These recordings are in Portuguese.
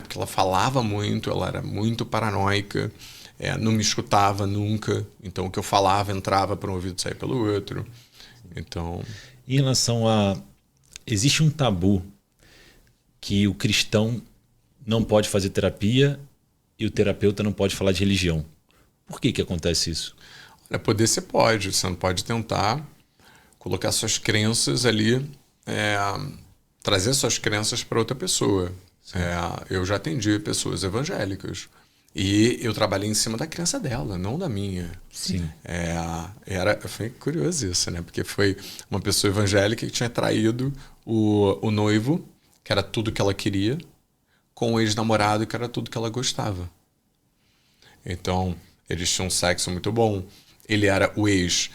porque ela falava muito, ela era muito paranoica, não me escutava nunca. Então o que eu falava entrava por um ouvido e saía pelo outro. Então... Em relação a... Existe um tabu que o cristão não pode fazer terapia e o terapeuta não pode falar de religião. Por que acontece isso? Olha, poder você pode. Você não pode tentar colocar suas crenças ali, trazer suas crenças para outra pessoa. Eu já atendi pessoas evangélicas e eu trabalhei em cima da crença dela, não da minha. Sim. Foi curioso isso, né? Porque foi uma pessoa evangélica que tinha traído o noivo, que era tudo que ela queria, com o ex-namorado, que era tudo que ela gostava. Então, eles tinham um sexo muito bom. O ex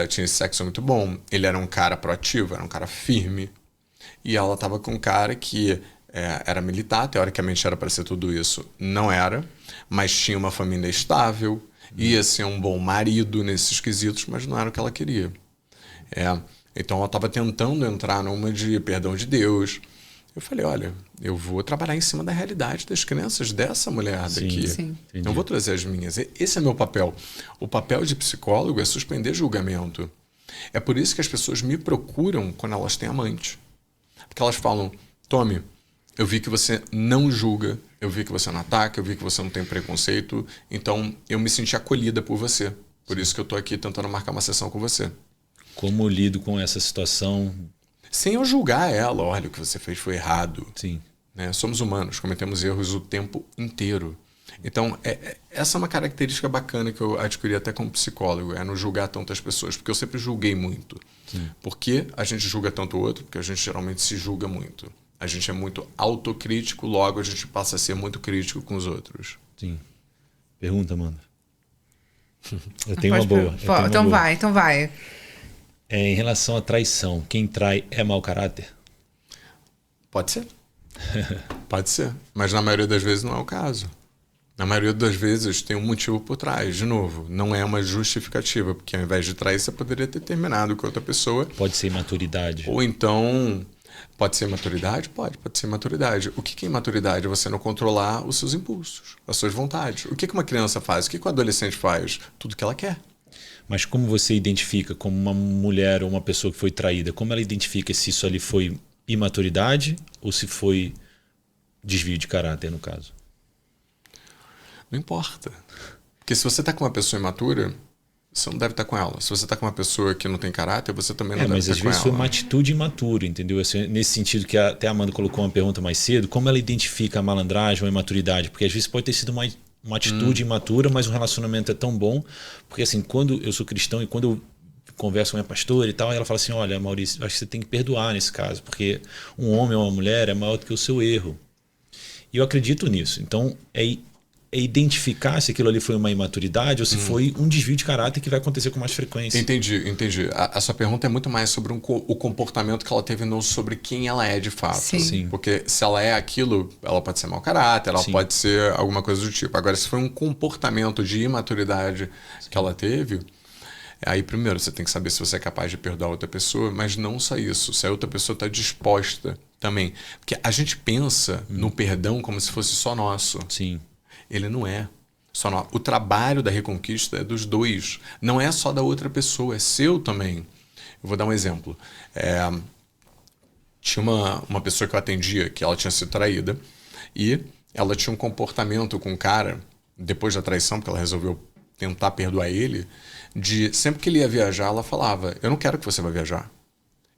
tinha esse sexo muito bom. Ele era um cara proativo, era um cara firme. E ela estava com um cara que era militar, teoricamente era para ser tudo isso. Não era, mas tinha uma família estável, ia ser um bom marido nesses quesitos, mas não era o que ela queria. Então ela estava tentando entrar numa de perdão de Deus. Eu falei, olha, eu vou trabalhar em cima da realidade das crenças dessa mulher daqui. Sim. Não vou trazer as minhas. Esse é meu papel. O papel de psicólogo é suspender julgamento. É por isso que as pessoas me procuram quando elas têm amante. Porque elas falam, Tommy, eu vi que você não julga, eu vi que você não ataca, eu vi que você não tem preconceito, então eu me senti acolhida por você. Por isso que eu estou aqui tentando marcar uma sessão com você. Como eu lido com essa situação? Sem eu julgar ela, olha, o que você fez foi errado. Sim. Né? Somos humanos, cometemos erros o tempo inteiro. Então, essa é uma característica bacana que eu adquiri até como psicólogo, não julgar tantas pessoas, porque eu sempre julguei muito. Sim. Por que a gente julga tanto o outro? Porque a gente geralmente se julga muito. A gente é muito autocrítico, logo a gente passa a ser muito crítico com os outros. Sim. Pergunta, Amanda. Eu tenho uma boa. Então vai. Em relação à traição, quem trai é mau caráter? Pode ser. Pode ser. Mas na maioria das vezes não é o caso. Na maioria das vezes tem um motivo por trás. De novo, não é uma justificativa, porque ao invés de trair, você poderia ter terminado com outra pessoa. Pode ser imaturidade. Ou então... Pode ser maturidade? Pode ser maturidade. O que é imaturidade? É você não controlar os seus impulsos, as suas vontades. O que uma criança faz? O que um adolescente faz? Tudo que ela quer. Mas como você identifica como uma mulher ou uma pessoa que foi traída? Como ela identifica se isso ali foi imaturidade ou se foi desvio de caráter, no caso? Não importa. Porque se você está com uma pessoa imatura, você não deve estar com ela. Se você está com uma pessoa que não tem caráter, você também não deve estar com ela. Mas às vezes foi uma atitude imatura, entendeu? Assim, nesse sentido que até a Amanda colocou uma pergunta mais cedo, como ela identifica a malandragem ou a imaturidade? Porque às vezes pode ter sido uma atitude imatura, mas o relacionamento é tão bom. Porque assim, quando eu sou cristão e quando eu converso com a minha pastora e tal, ela fala assim, olha, Maurício, acho que você tem que perdoar nesse caso, porque um homem ou uma mulher é maior do que o seu erro. E eu acredito nisso. Então, é identificar se aquilo ali foi uma imaturidade ou se foi um desvio de caráter que vai acontecer com mais frequência. Entendi. A sua pergunta é muito mais sobre o comportamento que ela teve, não sobre quem ela é de fato. Sim. Porque se ela é aquilo, ela pode ser mau caráter, ela pode ser alguma coisa do tipo. Agora, se foi um comportamento de imaturidade que ela teve, aí primeiro você tem que saber se você é capaz de perdoar outra pessoa, mas não só isso, se a outra pessoa está disposta também. Porque a gente pensa no perdão como se fosse só nosso. Sim. Ele não é. O trabalho da reconquista é dos dois. Não é só da outra pessoa, é seu também. Eu vou dar um exemplo. Tinha uma pessoa que eu atendia que ela tinha sido traída e ela tinha um comportamento com o cara, depois da traição, porque ela resolveu tentar perdoar ele, de sempre que ele ia viajar, ela falava, eu não quero que você vá viajar.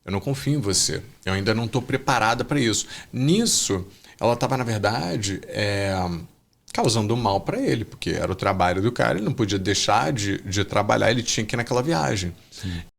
Eu não confio em você. Eu ainda não estou preparada para isso. Nisso, ela estava, na verdade... causando mal para ele, porque era o trabalho do cara, ele não podia deixar de trabalhar, ele tinha que ir naquela viagem. Sim.